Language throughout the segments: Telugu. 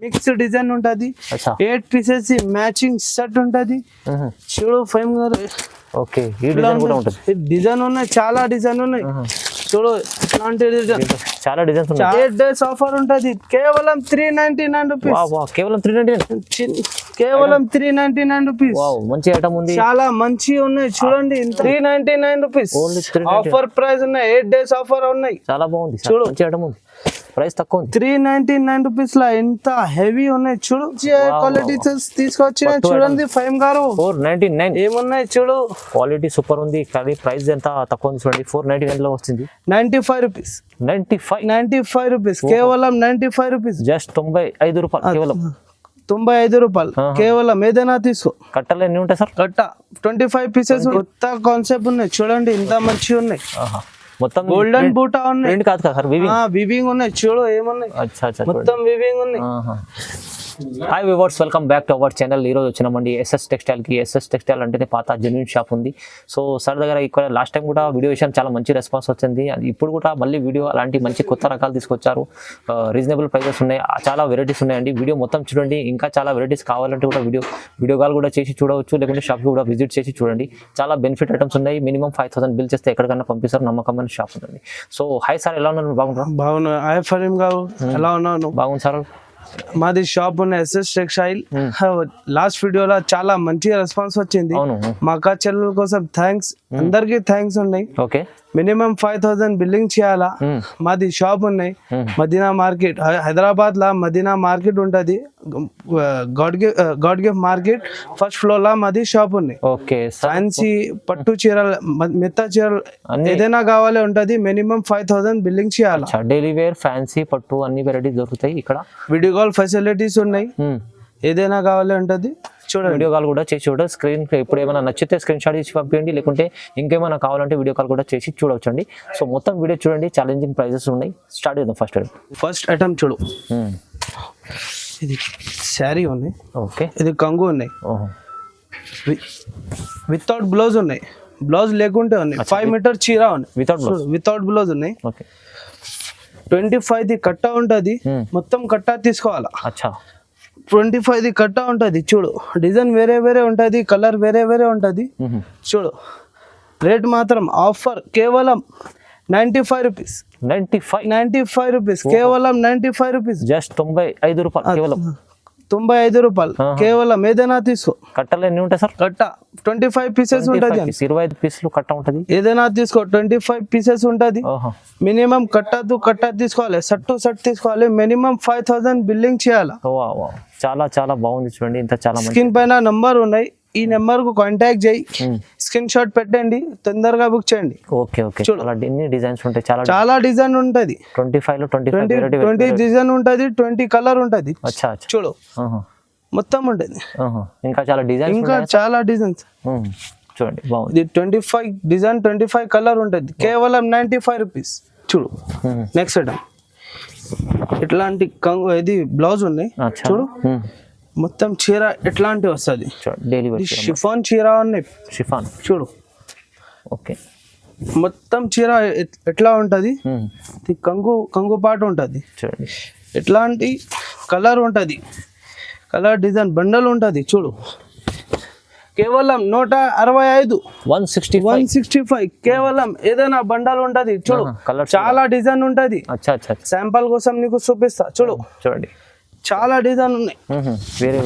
మిక్స్ డిజైన్ ఉంటది. అచ్చా 8 పీసెస్ మ్యాచింగ్ సెట్ ఉంటది. చూడు ఫైమ్ గారు. ఓకే, ఈ డిజైన్ కూడా ఉంటది. డిజైన్ ఉన్నాయి, చాలా డిజైన్ ఉన్నాయి. చూడు ఇట్లాంటి డిజైన్, చాలా డిజైన్స్ ఉన్నాయి. 8 days ఆఫర్ ఉంటది. కేవలం 399 రూపీస్. వావ్, కేవలం 399. కేవలం 399 రూపీస్. వావ్, మంచి ఐటమ్ ఉంది. చాలా మంచి ఉన్నాయి చూడండి. 399 రూపీస్ ఆఫర్ ప్రైస్ ఉన్నాయి. 8 days ఆఫర్ ఉన్నాయి. చాలా బాగుంది. చూడు మంచి ఐటమ్ ఉంది, ప్రైస్ తక్కువ ఉంది. 399 రూపీస్ లా ఎంత హెవీ ఉన్నాయి చూడు. క్వాలిటీ తీసుకొచ్చిన చూడండి ఫైమ్ గారు. 499 ఏమున్నాయి చూడు. క్వాలిటీ సూపర్ ఉంది, కానీ ప్రైస్ ఎంత తక్కువ ఉంది చూడండి. 499 లో వస్తుంది. 95 రూపీస్. 95 రూపీస్. కేవలం 95 రూపీస్. జస్ట్ 95 రూపాయలు. కేవలం 95 రూపాయలు. కేవలం ఏదైనా తీసుకో. కట్టలు ఎన్ని ఉంటాయి సార్? కట్ట 25 పీసెస్. కొత్త కాన్సెప్ట్ ఉన్నాయి చూడండి, ఇంత మంచిగా ఉన్నాయి. మొత్తం గోల్డెన్ బూటా ఉన్నాయి. ప్రింట్ కాదు కదా సార్, వివింగ్ ఉన్నాయి చూడు. ఏమున్నాయి మొత్తం వివింగ్ ఉన్నాయి. Hi viewers, welcome back to our channel. ఈరోజు వచ్చినామండి ఎస్ఎస్ టెక్స్టైల్ కి. ఎస్ఎస్ టెక్స్టైల్ అంటేనే పాత జెన్యూన్ షాప్ ఉంది. సో సార్ దగ్గర ఇక్కడ లాస్ట్ టైం కూడా వీడియో విషయం చాలా మంచి రెస్పాన్స్ వచ్చింది. ఇప్పుడు కూడా మళ్ళీ వీడియో అలాంటి మంచి కొత్త రకాలు తీసుకొచ్చారు. రీజనబుల్ ప్రైజెస్ ఉన్నాయి, చాలా వెరైటీస్ ఉన్నాయండి. వీడియో మొత్తం చూడండి. ఇంకా చాలా వెరైటీస్ కావాలంటే కూడా వీడియో కాల్ కూడా చేసి చూడవచ్చు, లేకుంటే షాప్కి కూడా విజిట్ చేసి చూడండి. చాలా బెనిఫిట్ ఐటమ్స్ ఉన్నాయి. మినిమం 5000 బిల్ చేస్తే ఎక్కడికన్నా పంపిస్తారు. నమ్మకమైన షాప్ ఉంటుంది. సో హాయ్ సార్, ఎలా ఉన్నారు? బాగున్నా. హాయ్ ఫరీం గారు, ఎలా ఉన్నాను? బాగుంది సార్. మాది షాప్ ఉన్న ఎస్ఎస్ టెక్స్టైల్. లాస్ట్ వీడియోలో చాలా మంచి రెస్పాన్స్ వచ్చింది. మా అక్క చెల్లెల కోసం థ్యాంక్స్, అందరికి థ్యాంక్స్ ఉన్నాయి. ఓకే, మినిమం 5000 బిల్లింగ్ చేయాలా. మాది షాప్ ఉన్నాయి మదీనా మార్కెట్, హైదరాబాద్ లా మదీనా మార్కెట్ ఉంటది. God gift market first floor లా మాది షాప్ ఉన్నాయి. ఓకే, ఫ్యాన్సీ పట్టు చీరలు, మెత్త చీరలు ఏదైనా కావాలి ఉంటది. మినిమం 5000 బిల్లింగ్ చేయాలి. డైలీ వేర్, ఫ్యాన్సీ, పట్టు అన్ని వెరైటీస్ దొరుకుతాయి ఇక్కడ. వీడియో కాల్ ఫెసిలిటీస్ ఉన్నాయి, ఏదైనా కావాలి ఉంటది. చూడండి, వీడియో కాల్ కూడా చేసి చూడండి. స్క్రీన్ ఇప్పుడు ఏమైనా నచ్చితే స్క్రీన్ షాట్ ఇచ్చి పంపించండి, లేకుంటే ఇంకేమైనా కావాలంటే వీడియో కాల్ కూడా చేసి చూడవచ్చండి. సో మొత్తం వీడియో చూడండి, ఛాలెంజింగ్ ప్రైజెస్ ఉన్నాయి. స్టార్ట్ చేద్దాం. ఫస్ట్ ఐటమ్ చూడు. ఇది శారీ ఉన్నాయి. ఓకే, ఇది కంగు ఉన్నాయి. వితౌట్ బ్లౌజ్ ఉన్నాయి, బ్లౌజ్ లేకుంటే ఉన్నాయి. 5 మీటర్ చీర ఉన్నాయి వితౌట్ బ్లౌజ్ ఉన్నాయి. ఓకే, 25 కట్ట ఉంటది. మొత్తం కట్ట తీసుకోవాలా. అచ్చా, 25 కట్ట ఉంటది. చూడు, డిజైన్ వేరే వేరే ఉంటది, కలర్ వేరే వేరే ఉంటది. చూడు, రేట్ మాత్రం ఆఫర్ కేవలం 95 రూపీస్. 95 రూపీస్. కేవలం 95 రూపీస్. జస్ట్ 95 రూపాయలు. కేవలం 95 రూపాయలు. కేవలం ఏదైనా తీసుకో. కట్టలు ఎన్ని ఉంటాయి సార్? కట్ట 25 పీసెస్ ఉంటది. 25 పీసులు కట్ట ఉంటది. ఏదైనా తీసుకో. 25 పీసెస్ ఉంటది. మినిమం కట్ట తీసుకోవాలి, సెట్ తీసుకోవాలి. మినిమం 5000 బిల్లింగ్ చేయాలి. చాలా చాలా బాగుంది చూడండి. ఇంత చాలా స్క్రీన్ పైన నంబర్ ఉన్నాయి, ఈ నెంబర్ కు కాంటాక్ట్ చేయి, స్క్రీన్ షాట్ పెట్టండి, తొందరగా బుక్ చేయండి. ఓకే ఓకే, ఎన్ని డిజైన్స్ ఉంటాయి? చాలా డిజైన్ ఉంటది. 25 లో 20 డిజైన్ ఉంటది, 20 కలర్ ఉంటది. చూడు, మొత్తం ఉంటది. ఇంకా చాలా డిజైన్స్ చూడండి, బాగుంది. 25 డిజైన్, 25 కలర్ ఉంటది. కేవలం 95 రూపీస్. చూడు, నెక్స్ట్ ఐటమ్ ఇట్లాంటి ఇది బ్లౌజ్ ఉన్నాయి. చూడు, మొత్తం చీర ఎట్లాంటి వస్తుంది. షిఫాన్ చీర ఉన్నాయి. షిఫాన్ చూడు. ఓకే, మొత్తం చీర ఎట్లా ఉంటది. కంగు పాట ఉంటది. ఎట్లాంటి కలర్ ఉంటది, కలర్ డిజైన్ బండల్ ఉంటది. చూడు, కేవలం 165. 165. కేవలం ఏదైనా బండల్ ఉంటది. చూడు, చాలా డిజైన్ ఉంటది. శాంపుల్ కోసం నీకు చూపిస్తా. చూడండి, చాలా డిజైన్ ఉన్నాయి. వేరే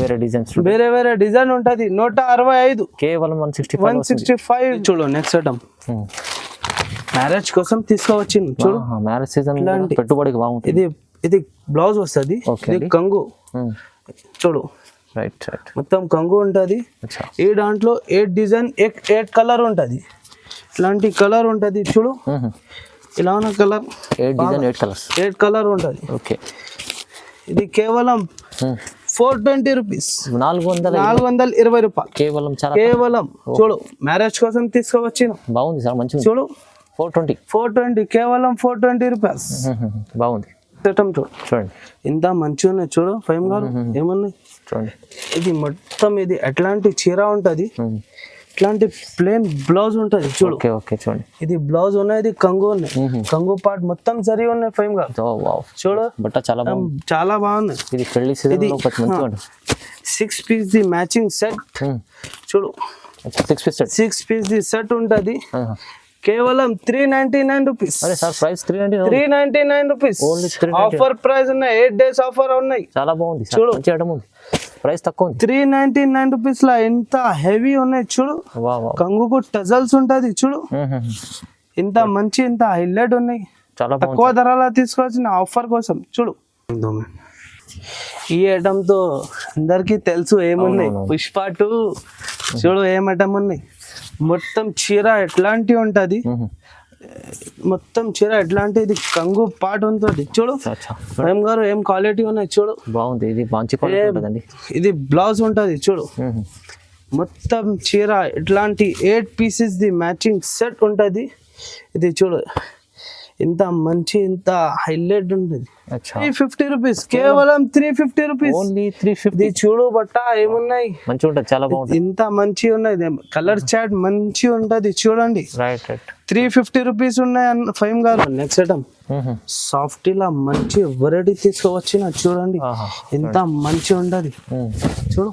వేరే డిజైన్ ఉంటది. 165. కేవలం 165. చూడు, నెక్స్ట్ ఐటమ్ మ్యారేజ్ కోసం తీసుకోవచ్చింది. చూడు, మ్యారేజ్ సీజన్ పెట్టుబడికి బాగుంటుంది. ఇది బ్లౌజ్ వస్తుంది. ఇది కంగు. చూడు, రైట్, మొత్తం కంగు ఉంటది. ఈ దాంట్లో 8 డిజైన్, 8 కలర్ ఉంటది. ఇట్లాంటి కలర్ ఉంటది. చూడు, ఇలా ఉన్న కలర్ 8 డిజైన్, 8 కలర్స్, 8 కలర్ ఉంటది. ఓకే, ఇది కేవలం 420 రూపీస్. 420 రూపాయలు. కేవలం చూడు, మ్యారేజ్ కోసం తీసుకోవచ్చు. బాగుంది సార్, మంచిగా. చూడు, 420. కేవలం 420 రూపీస్. బాగుంది. చూడండి, ఇంత మంచిగా ఉన్నాయి. చూడు ఫైమ్ గారు, ఏమన్నాయి చూడండి. ఇది మొత్తం ఇది ఎట్లాంటి చీర ఉంటది. ఇట్లాంటి ప్లేన్ బ్లౌజ్ ఉంటది చూడు. ఓకే ఓకే చూడండి. ఇది బ్లౌజ్ ఉన్నాయి, ఇది కంగు ఉన్నాయి. కంగు పార్ట్ మొత్తం సరి ఉన్నాయి ఫైమ్ గా. చూడు బట్ట చాలా బాగుంది, చాలా బాగుంది. ఇది పెళ్లి సీజన్ లో ఒకటి మంచిగా ఉంటుంది. 6 పీస్ ది మ్యాచింగ్ సెట్ చూడు. 6 పీస్ ది సెట్ ఉంటది కేవలం 399 రూపీస్. అరే sir price 399 rupees. Offer price ఉన్నాయి, 8 days ఆఫర్ ఉన్నాయి. చాలా బాగుంది చూడు, మంచి ఐటమ్ ఉంది, ప్రైస్ తక్కువ ఉంది. 399 రూపీస్ లా ఎంత హెవీ ఉన్నాయి చూడు. కంగుకు టజల్స్ ఉంటది చూడు. ఇంత మంచి ఇంత హైలైట్ ఉన్నాయి. చాలా తక్కువ ధరలా తీసుకొచ్చిన ఆఫర్ కోసం చూడు. ఈ ఐటమ్ తో అందరికి తెలుసు ఏమున్నాయి. పుష్ప 2 చూడు ఏం ఐటమ్ ఉన్నాయి. మొత్తం చీర ఎట్లాంటి ఉంటది, మొత్తం చీర ఎట్లాంటిది కంగు పార్ట్ ఉంటుంది చూడు. ప్రేమ్ గారు ఏం క్వాలిటీ ఉన్నాయి చూడు. బాగుంది, ఇది మంచి క్వాలిటీ ఉంటదండి. ఇది బ్లౌజ్ ఉంటది చూడు. మొత్తం చీర ఇట్లాంటి 8 పీసెస్ ది మ్యాచింగ్ సెట్ ఉంటది. ఇది చూడు ఇంత మంచి ఇంత హైలైట్ ఉంటుంది. 350 రూపీస్, కేవలం 350 రూపీస్. ఓన్లీ 350. చూడు బట్ట ఏమున్నాయి మంచి ఉంటుంది, చాలా బాగుంటుంది. ఇంత మంచి ఉన్నది, కలర్ చాట్ మంచి ఉంటది చూడండి. Right right. 350 రూపీస్ ఉన్నాయి ఫైమ్ గారు. నెక్స్ట్ ఐటమ్ సాఫ్ట్ లా మంచి వెరైటీ తీసుకువచ్చిన చూడండి. ఇంత మంచి ఉంటది చూడు.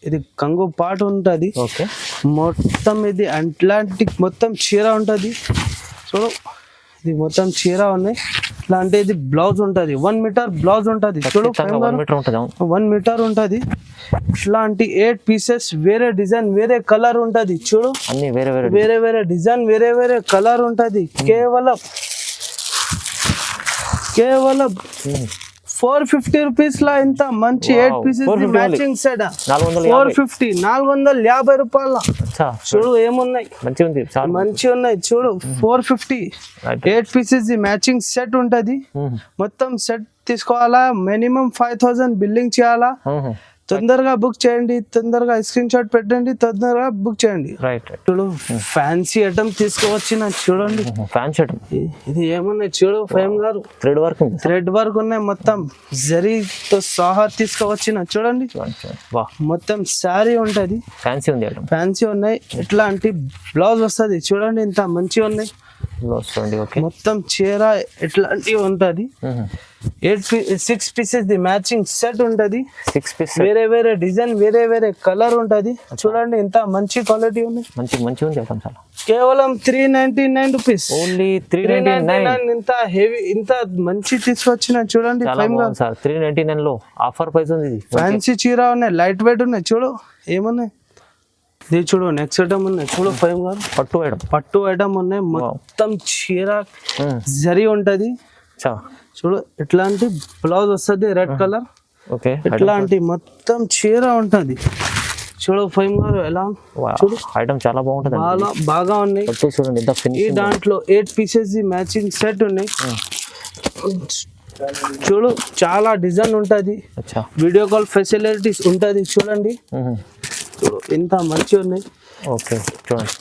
ఇది కంగు పార్ట్ ఉంటది. మొత్తం ఇది అట్లాంటిక్ మొత్తం చీర ఉంటది చూడు. ఇది మొత్తం చీర ఉన్నాయి. ఇట్లాంటి ఇది బ్లౌజ్ ఉంటది, 1 మీటర్ బ్లౌజ్ ఉంటది చూడు. 1 మీటర్ ఉంటది. ఇట్లాంటి 8 పీసెస్, వేరే డిజైన్ వేరే కలర్ ఉంటది చూడు. అన్ని వేరే వేరే డిజైన్ వేరే కలర్ ఉంటది. కేవలం 450 రూపీస్ లా ఇంత మంచి 8 పీసెస్ మ్యాచింగ్ సెట్ 450 రూపాయల. చూడు ఏమున్నాయి, మంచి ఉన్నాయి చూడు. 450 8 పీసెస్ మ్యాచింగ్ సెట్ ఉంటది. మొత్తం సెట్ తీసుకోవాలా, మినిమం 5000 బిల్లింగ్ చేయాలా. తొందరగా బుక్ చేయండి, తొందరగా స్క్రీన్ షాట్ పెట్టండి, తొందరగా బుక్ చేయండి. చూడు ఫ్యాన్సీ ఐటమ్ తీసుకోవచ్చిన చూడండి. ఫ్యాన్సీ ఐటమ్ ఇది ఏమున్నాయి చూడు ఫైమ్ గారు. థ్రెడ్ వర్క్ ఉన్నాయి, మొత్తం జరీతో సహా తీసుకోవచ్చిన చూడండి. మొత్తం శారీ ఉంటది, ఫ్యాన్సీ ఉన్నాయి. ఇట్లాంటి బ్లౌజ్ వస్తుంది చూడండి. ఇంత మంచిగా ఉన్నాయి. మొత్తం చీర ఎట్లాంటి ఉంటది. 6 పీసెస్ ది మ్యాచింగ్ సెట్ ఉంటది. వేరే డిజైన్ వేరే కలర్ ఉంటది చూడండి. ఇంత మంచి క్వాలిటీ ఉంది, మంచి ఉంది. కేవలం 399 రూపీస్. ఓన్లీ 399. ఇంత హెవీ ఇంత మంచి తీసుకొచ్చిన చూడండి. 399 లో ఆఫర్ ప్రైస్ ఉంది. ఫ్యాన్సీ చీర ఉన్నాయి, లైట్ వెయిట్ ఉన్నాయి చూడు. ఏమున్నాయి ఇది చూడు. నెక్స్ట్ ఐటమ్ ఉన్నాయి చూడు ఫైవ్ గారు. పట్టు ఐటమ్ ఉన్నాయి. మొత్తం చీర జరీ ఉంటది చూడు. ఇట్లాంటి బ్లౌజ్ వస్తుంది, రెడ్ కలర్. ఇట్లాంటి మొత్తం చీర ఉంటది చూడు ఫైవ్ గారు. ఎలా చూడు, ఐటమ్ చాలా బాగుంటది, బాగా ఉన్నాయి చూడండి. ఈ దాంట్లో 8 పీసెస్ మ్యాచింగ్ సెట్ ఉన్నాయి చూడు. చాలా డిజైన్ ఉంటది, వీడియో కాల్ ఫెసిలిటీస్ ఉంటది చూడండి. ఇంత మంచి ఉన్నాయి. చూడండి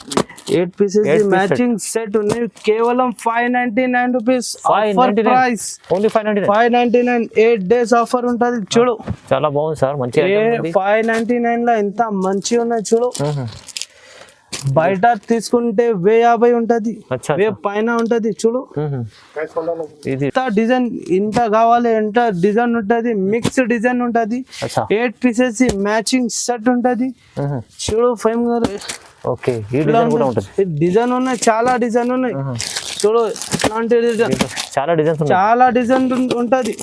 8 పీసెస్ మ్యాచింగ్ సెట్ ఉన్నాయి. కేవలం 599 rupees. Offer price only 599. 8 days offer ఉంటది చూడు. చాలా బాగుంది సార్, మంచి 599 లో ఇంత మంచి ఉన్నాయి చూడు. బయట తీసుకుంటే 1050 ఉంటది, 1000 పైన ఉంటది చూడు. ఇంత డిజైన్ ఇంత కావాలి, ఎంత డిజైన్ ఉంటది, మిక్స్ డిజైన్ ఉంటది. 8 పీసెస్ మ్యాచింగ్ సెట్ ఉంటది చూడు ఫైమ్ గారు. డిజైన్ ఉన్నాయి, చాలా డిజైన్ ఉన్నాయి చూడు. ఇట్లాంటి డిజైన్ చాలా డిజైన్ ఉంటది.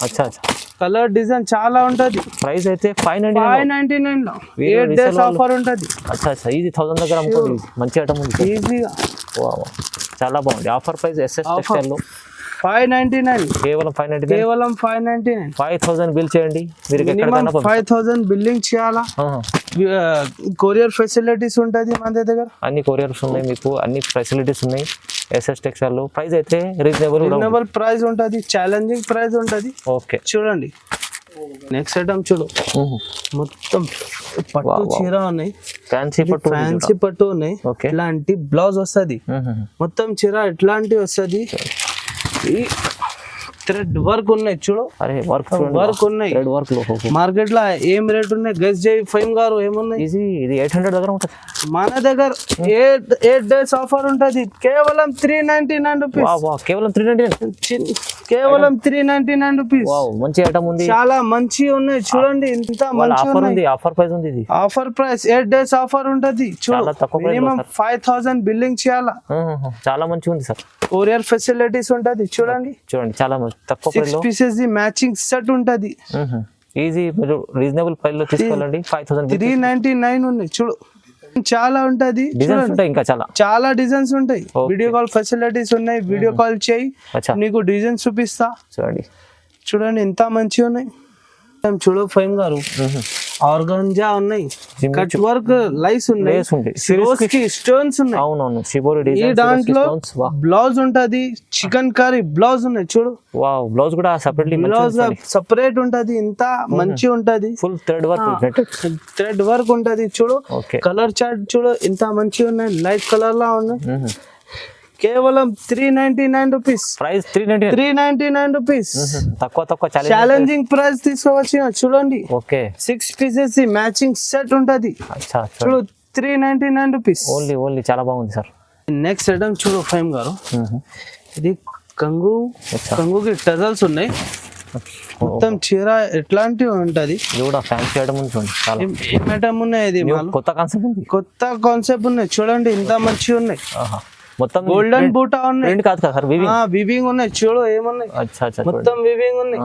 కలర్ డిజైన్ చాలా ఉంటది. ప్రైస్ అయితే 599 లో 8 days ఆఫర్ ఉంటది. ఇది 1000 దగ్గర అమ్ముకోండి. మంచి ఐటమ్ ఉంది, ఈజీగా చాలా బాగుంది. ఆఫర్ ప్రైస్ ఎస్ఎస్ టెక్స్టైల్ లో 599. కేవలం 599. 5000 బిల్ చేయండి. మీరు 5000 బిల్లింగ్ చేయాలా. కొరియర్ ఫెసిలిటీస్ ఉంటది మన దగ్గర. అన్ని కొరియర్స్ ఉన్నాయి, మీకు అన్ని ఫెసిలిటీస్ ఉన్నాయి. ఎస్ఎస్ టెక్స్టైల్ లో ప్రైస్ అయితే రీజనబుల్ ప్రైస్ ఉంటది, ఛాలెంజింగ్ ప్రైస్ ఉంటది. చూడండి నెక్స్ట్ ఐటమ్ చూడు. మొత్తం పట్టు చీర ఉన్నాయి, ఫ్యాన్సీ పట్టు ఉన్నాయి. ఇట్లాంటి బ్లౌజ్ వస్తుంది. మొత్తం చీర ఇట్లాంటి వస్తుంది. థ్రెడ్ వర్క్ ఉన్నాయి చూడు. అరే వర్క్ వర్క్ ఉన్నాయి. థ్రెడ్ వర్క్ లో మార్కెట్ లో ఏం రేట్ ఉన్నాయి గెస్ చేయి ఫైమ్ గారు ఏమున్నాయి? ఈజీ ఇది 800 దగ్గర ఉంటుంది. మన దగ్గర 8 days ఆఫర్ ఉంటది కేవలం 399 రూపీస్. కేవలం 399. కేవలం 399 రూపీస్. మంచి ఐటమ్ ఉంది, చాలా మంచి ఉన్నాయి చూడండి. ఇంత మంచి ఆఫర్ ఉంది, ఆఫర్ ప్రైస్ ఉంది. ఇది ఆఫర్ ప్రైస్ 8 days ఆఫర్ ఉంటది చూడు. మినిమం 5000 బిల్లింగ్ చేయాలా. చాలా మంచిగా ఉంది సార్. కొరియర్ ఫెసిలిటీస్ ఉంటది చూడండి. చూడండి చాలా తక్కువ ప్రైస్ లో 6 pieces ది మ్యాచింగ్ సెట్ ఉంటది. ఈజీ మీరు రీజనబుల్ ప్రైస్ లో తీసుకోవాలండి. 5000 399 ఉన్నాయి చూడు. చాలా ఉంటది, డిజైన్స్ ఉంటాయి, ఇంకా చాలా డిజైన్స్ ఉంటాయి. వీడియో కాల్ ఫెసిలిటీస్ ఉన్నాయి. వీడియో కాల్ చేయి, నీకు డిజైన్స్ చూపిస్తా. చూడండి ఎంత మంచిగా ఉన్నాయి. చూడు ఫైమ్ గారు ఆర్గాంజా ఉన్నాయి, కట్ వర్క్ లైస్ ఉన్నాయి, స్టోన్స్ ఉన్నాయి. అవునవును, ఈ దాంట్లో బ్లౌజ్ ఉంటది, చికెన్ కర్రీ బ్లౌజ్ ఉన్నాయి చూడు. బ్లౌజ్ కూడా బ్లౌజ్ సెపరేట్ ఉంటది. ఇంత మంచి ఉంటది. ఫుల్ థ్రెడ్ వర్క్ ఉంటది చూడు. కలర్ చార్ట్ చూడు ఎంత మంచిగా ఉన్నాయి. లైట్ కలర్ లా ఉన్నాయి. కేవలం 399 రూపీస్ ప్రైస్. 399 రూపీస్. తక్కువ ఛాలెంజింగ్ ప్రైస్ తీసుకోవచ్చు చూడండి. 6 pieces మ్యాచింగ్ సెట్ ఉంటది చూడు. 399 రూపీస్ ఓన్లీ. చాలా బాగుంది సార్. నెక్స్ట్ ఐటమ్ చూడు ఫైమ్ గారు. ఇది కంగుకి టజల్స్ ఉన్నాయి. మొత్తం చీర ఎట్లాంటివి ఉంటది. ఇది కూడా ఫ్యాన్సీ ఐటమ్ ఉంది చూడండి. చాలా ఏం ఐటమ్ ఉన్నాయి. ఇది కొత్త కాన్సెప్ట్ ఉన్నాయి చూడండి. ఇంత మంచిగా ఉన్నాయి. మొత్తం గోల్డెన్ బూటా ఉన్నాయి. కాదు సార్, వివింగ్ ఉన్నాయి చూడు. ఏమున్నాయి మొత్తం వివింగ్ ఉన్నాయి.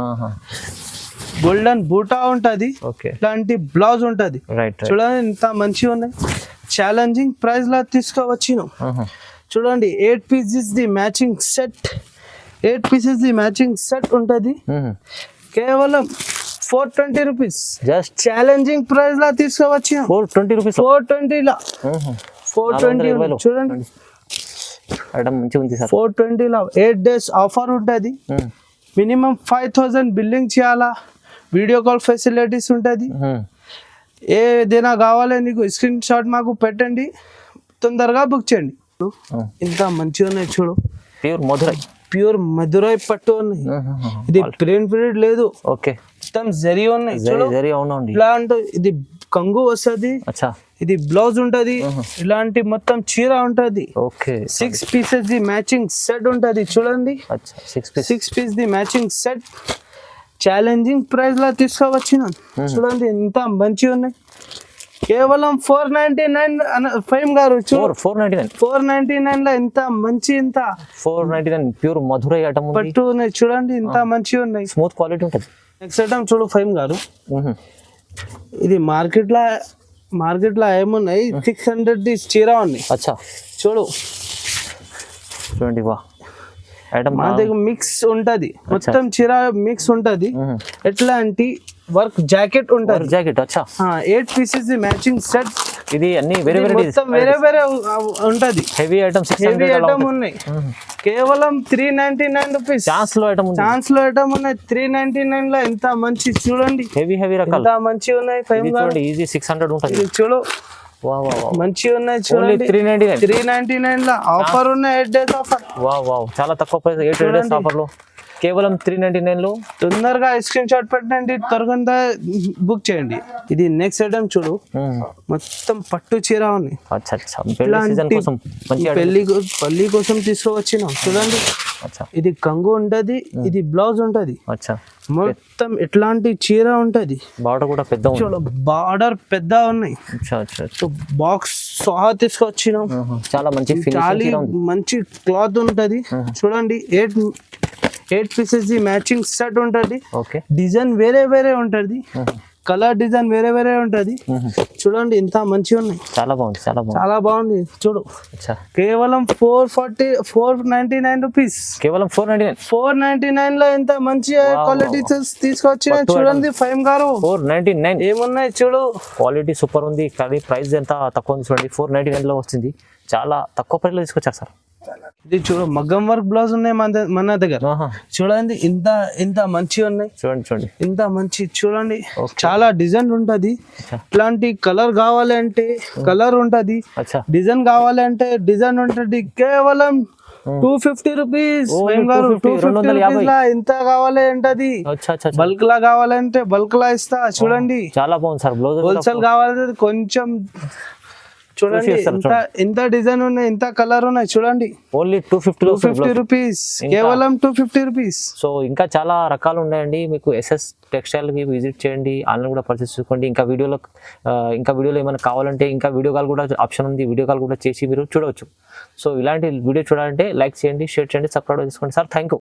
గోల్డెన్ బూటా ఉంటది. ఇట్లాంటి బ్లౌజ్ ఉంటది చూడండి. ఇంత మంచిగా ఉన్నాయి. ఛాలెంజింగ్ ప్రైస్ లా తీసుకోవచ్చు చూడండి. 8 pieces the matching set. 8 pieces the matching set ఉంటది. కేవలం 420 రూపీస్. జస్ట్ ఛాలెంజింగ్ ప్రైస్ లా తీసుకోవచ్చు. 420 రూపీస్. 420 లా 420 చూడండి. 420 లా 8 days ఆఫర్ ఉంటది. మినిమం 5000 బిల్లింగ్ చేయాలా. వీడియో కాల్ ఫెసిలిటీస్ ఉంటది. ఏదైనా కావాలి నీకు స్క్రీన్ షాట్ మాకు పెట్టండి, తొందరగా బుక్ చేయండి. ఇంత మంచిగా ఉన్నాయి చూడు. ప్యూర్ మధురై పట్టు ఉన్నాయి. ఇది ప్రింట్ లేదు. మొత్తం జరీ ఉన్నాయి చూడు. ఇలా అంటే ఇది కంగు వస్తుంది. ఇది బ్లౌజ్ ఉంటది. ఇలాంటి మొత్తం చీర ఉంటది. 6 pieces ది మ్యాచింగ్ సెట్ ఉంటది చూడండి. 6 piece the matching set. Challenging price లా తీసుకోవచ్చు చూడండి. ఇంత మంచిగా ఉన్నాయి. కేవలం 499 ఫైమ్ గారు చూడు. 499 లో ఎంత మంచి. ఇంత 499 ప్యూర్ మధురై ఐటమ్ పట్టు ఉన్నాయి చూడండి. ఇంత మంచిగా ఉన్నాయి. స్మూత్ క్వాలిటీ ఉంటుంది. నెక్స్ట్ ఐటమ్ చూడు ఫైమ్ గారు. ఇది మార్కెట్ లో ఏమున్నాయి 600 ది చీర ఉన్నాయి చూడు. చూడండి మా దగ్గర మిక్స్ ఉంటది. మొత్తం చీర మిక్స్ ఉంటది. ఎట్లాంటి వర్క్ జాకెట్ ఉంటది. 8 pieces ది మ్యాచింగ్ సెట్. ఇది అన్ని వేరే ఉంటది. హెవీ ఐటమ్ ఉన్నాయి. కేవలం 399 రూపీస్. ఛాన్స్ లో ఐటమ్ ఉన్నాయి. 399 లో ఎంత మంచి చూడండి. హెవీ రకాలు ఎంత మంచిగా ఉన్నాయి. 600 ఉంటుంది చూడు. మంచిగా ఉన్నాయి చూడండి. 399 లో ఆఫర్ ఉన్నాయి. 8 days ఆఫర్. చాలా తక్కువ ప్రైస్. 8 days ఆఫర్ లో కేవలం 399 లో. తొందరగా స్క్రీన్ షాట్ పెట్టండి, త్వరగా బుక్ చేయండి. ఇది నెక్స్ట్ ఐటమ్ చూడు. మొత్తం పట్టు చీర ఉంది. పెళ్లి కోసం తీసుకోవచ్చిన చూడండి. ఇది కంగు ఉంటది. ఇది బ్లౌజ్ ఉంటది. మొత్తం ఎట్లాంటి చీర ఉంటది. బార్డర్ కూడా పెద్ద చూడు. బార్డర్ పెద్ద ఉన్నాయి. బాక్స్ సహా తీసుకొచ్చినాం. చాలా మంచి క్లాత్ ఉంటది చూడండి. 8 pieces ది మ్యాచింగ్ సెట్ ఉంటది. డిజైన్ వేరే ఉంటది. కలర్ డిజైన్ వేరే ఉంటది చూడండి. ఇంత మంచిగా ఉన్నాయి. చాలా బాగుంది చూడు. కేవలం 499 రూపీస్. కేవలం 499 లో ఎంత మంచి క్వాలిటీ తీసుకొచ్చిన చూడండి ఫైమ్ గారు. 499 ఏమున్నాయి చూడు. క్వాలిటీ సూపర్ ఉంది. కానీ ప్రైస్ ఎంత తక్కువ ఉంది చూడండి. 499 లో వస్తుంది. చాలా తక్కువ ప్రైస్ లో తీసుకొచ్చారు సార్. ఇది చూడు. మగ్గం వర్క్ బ్లౌజ్ ఉన్నాయి మన దగ్గర చూడండి. ఇంత మంచిగా ఉన్నాయి చూడండి. ఇంత మంచి చూడండి. చాలా డిజైన్ ఉంటది. ఇట్లాంటి కలర్ కావాలంటే కలర్ ఉంటది. డిజైన్ కావాలంటే డిజైన్ ఉంటది. కేవలం 250 రూపీస్ Only స్వయం గారు 250, 250 లా ఎంత కావాలి ఏంటది అచ్చా అచ్చా అచ్చా. బల్క్ లా కావాలంటే బల్క్ లా ఇస్తా చూడండి. చాలా బాగుంది సార్ బ్లౌజ్ హోల్సేల్ కావాలంటే కొంచెం చూడండి ఎంత డిజైన్ ఉన్నాయి, ఎంత కలర్ ఉన్నాయి చూడండి. ఓన్లీ 250 రూపీస్, కేవలం 250 రూపీస్. సో ఇంకా చాలా రకాలు ఉన్నాయండి. మీకు ఎస్ఎస్ టెక్స్టైల్ కి విజిట్ చేయండి, ఆన్లైన్ కూడా పర్చేస్ చేసుకోండి. ఇంకా వీడియోలో ఏమైనా కావాలంటే ఇంకా వీడియో కాల్ కూడా ఆప్షన్ ఉంది, వీడియో కాల్ కూడా చేసి మీరు చూడవచ్చు. సో ఇలాంటి వీడియో చూడాలంటే లైక్ చేయండి, షేర్ చేయండి, సబ్స్క్రైబ్ చేసుకోండి సార్. Thank you.